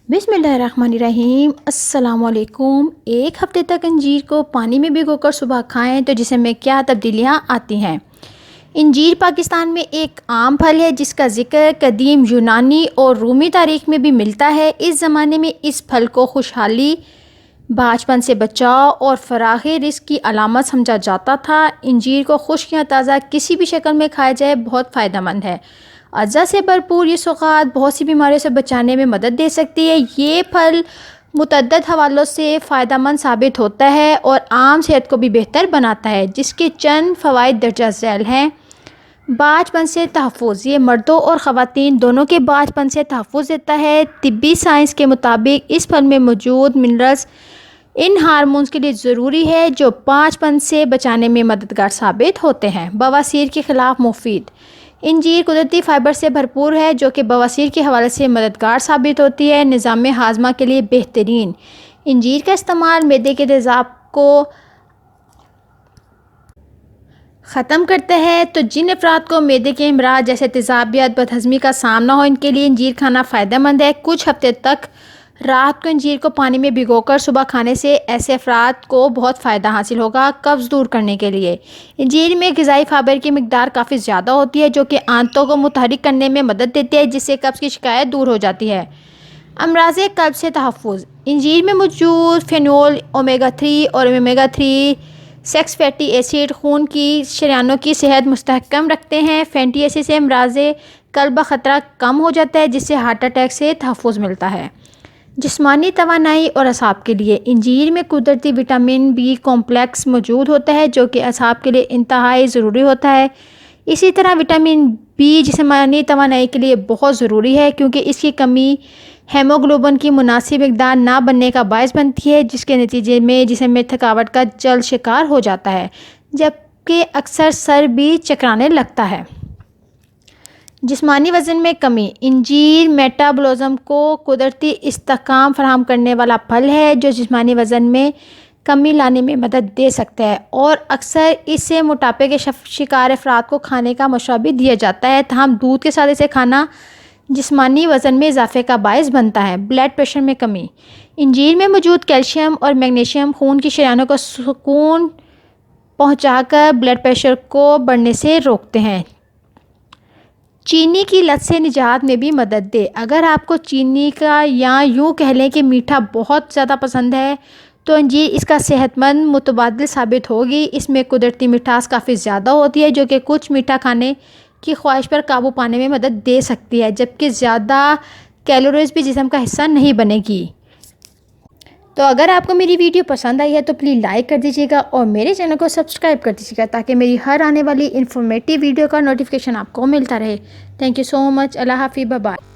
बिस्मिल्लाहिर्रहमानिर्रहीम। अस्सलामुअलैकुम। एक हफ़्ते तक अंजीर को पानी में भिगोकर सुबह खाएं तो जिस्म में क्या तब्दीलियां आती हैं। अंजीर पाकिस्तान में एक आम फल है जिसका ज़िक्र कदीम यूनानी और रूमी तारीख़ में भी मिलता है। इस ज़माने में इस फल को खुशहाली, बाचपन से बचाव और फराग़ रिज़्क़ की अलामत समझा जाता था। अंजीर को खुश्क या ताज़ा किसी भी शक्ल में खाया जाए बहुत फ़ायदेमंद है। अज़ा से भरपूर ये सौगात बहुत सी बीमारियों से बचाने में मदद दे सकती है। ये फल मुतअद्दिद हवालों से फ़ायदेमंद साबित होता है और आम सेहत को भी बेहतर बनाता है, जिसके चंद फ़वाइद दर्जा झैल हैं। बाचपन से तहफ़्फ़ुज़, ये मर्दों और ख़वातीन दोनों के बाचपन से तहफ़्फ़ुज़ देता है। तिब्बी साइंस के मुताबिक इस फल में मौजूद मिनरल्स इन हार्मोन्स के लिए ज़रूरी है जो बाचपन से बचाने में मददगार साबित होते हैं। बवासीर के ख़िलाफ़ मुफीद, अंजीर कुदरती फ़ाइबर से भरपूर है जो कि बवासीर के हवाले से मददगार साबित होती है। निज़ाम हाज़मा के लिए बेहतरीन, अंजीर का इस्तेमाल मैदे के तेज़ाब को ख़त्म करता है। तो जिन अफराद को मैदे के अमराज जैसे तेज़ाबियत, बदहज़मी का सामना हो, इनके लिए अंजीर खाना फ़ायदेमंद है। कुछ हफ्ते तक रात को अंजीर को पानी में भिगोकर सुबह खाने से ऐसे अफराद को बहुत फ़ायदा हासिल होगा। कब्ज़ दूर करने के लिए अंजीर में ग़िज़ाई फ़ाइबर की मिक़दार काफ़ी ज़्यादा होती है जो कि आंतों को मुतहरिक करने में मदद देती है, जिससे कब्ज़ की शिकायत दूर हो जाती है। अमराज़े क़ल्ब से तहफ़्फ़ुज़, अंजीर में मौजूद फ़ेनोल, ओमेगा 3 और ओमेगा 3 सेक्स फैटी एसिड खून की शरीयानों की सेहत मुस्तहकम रखते हैं। फैटी एसिड से अमराज़े क़ल्ब का ख़तरा कम हो जाता है, जिससे हार्ट अटैक से तहफ़्फ़ुज़ मिलता है। जिस्मानी तवानाई और असाब के लिए अंजीर में कुदरती विटामिन बी कॉम्प्लेक्स मौजूद होता है जो कि असाब के लिए इंतहाई ज़रूरी होता है। इसी तरह विटामिन बी जिस्मानी तवानाई के लिए बहुत ज़रूरी है क्योंकि इसकी कमी हेमोग्लोबिन की मुनासिब मिक़दार ना बनने का बायस बनती है, जिसके नतीजे में जिस्म में थकावट का जल्द शिकार हो जाता है, जबकि अक्सर सर भी चकराने लगता है। जिस्मानी वज़न में कमी, अंजीर मेटाबॉलिज़्म को कुदरती इस्तेहकाम फराहम करने वाला फल है जो जिस्मानी वज़न में कमी लाने में मदद दे सकता है और अक्सर इससे मोटापे के शिकार अफराद को खाने का मशवरा भी दिया जाता है। तमाम दूध के साथ इसे खाना जिस्मानी वज़न में इजाफे का बायस बनता है। ब्लड प्रेशर में कमी, अंजीर में मौजूद कैल्शियम और मैग्नीशियम खून की शरीयानों को सुकून पहुँचाकर ब्लड प्रेशर को बढ़ने से रोकते हैं। चीनी की लत से निजात में भी मदद दे, अगर आपको चीनी का या यूँ कह लें कि मीठा बहुत ज़्यादा पसंद है तो अंजीर इसका सेहतमंद मुतबादिल साबित होगी। इसमें कुदरती मिठास काफ़ी ज़्यादा होती है जो कि कुछ मीठा खाने की ख्वाहिश पर काबू पाने में मदद दे सकती है, जबकि ज़्यादा कैलोरीज़ भी जिस्म का हिस्सा नहीं बनेगी। तो अगर आपको मेरी वीडियो पसंद आई है तो प्लीज़ लाइक कर दीजिएगा और मेरे चैनल को सब्सक्राइब कर दीजिएगा ताकि मेरी हर आने वाली इन्फॉर्मेटिव वीडियो का नोटिफिकेशन आपको मिलता रहे। Thank you so much. Allah हाफ़िज़, बाय बाय।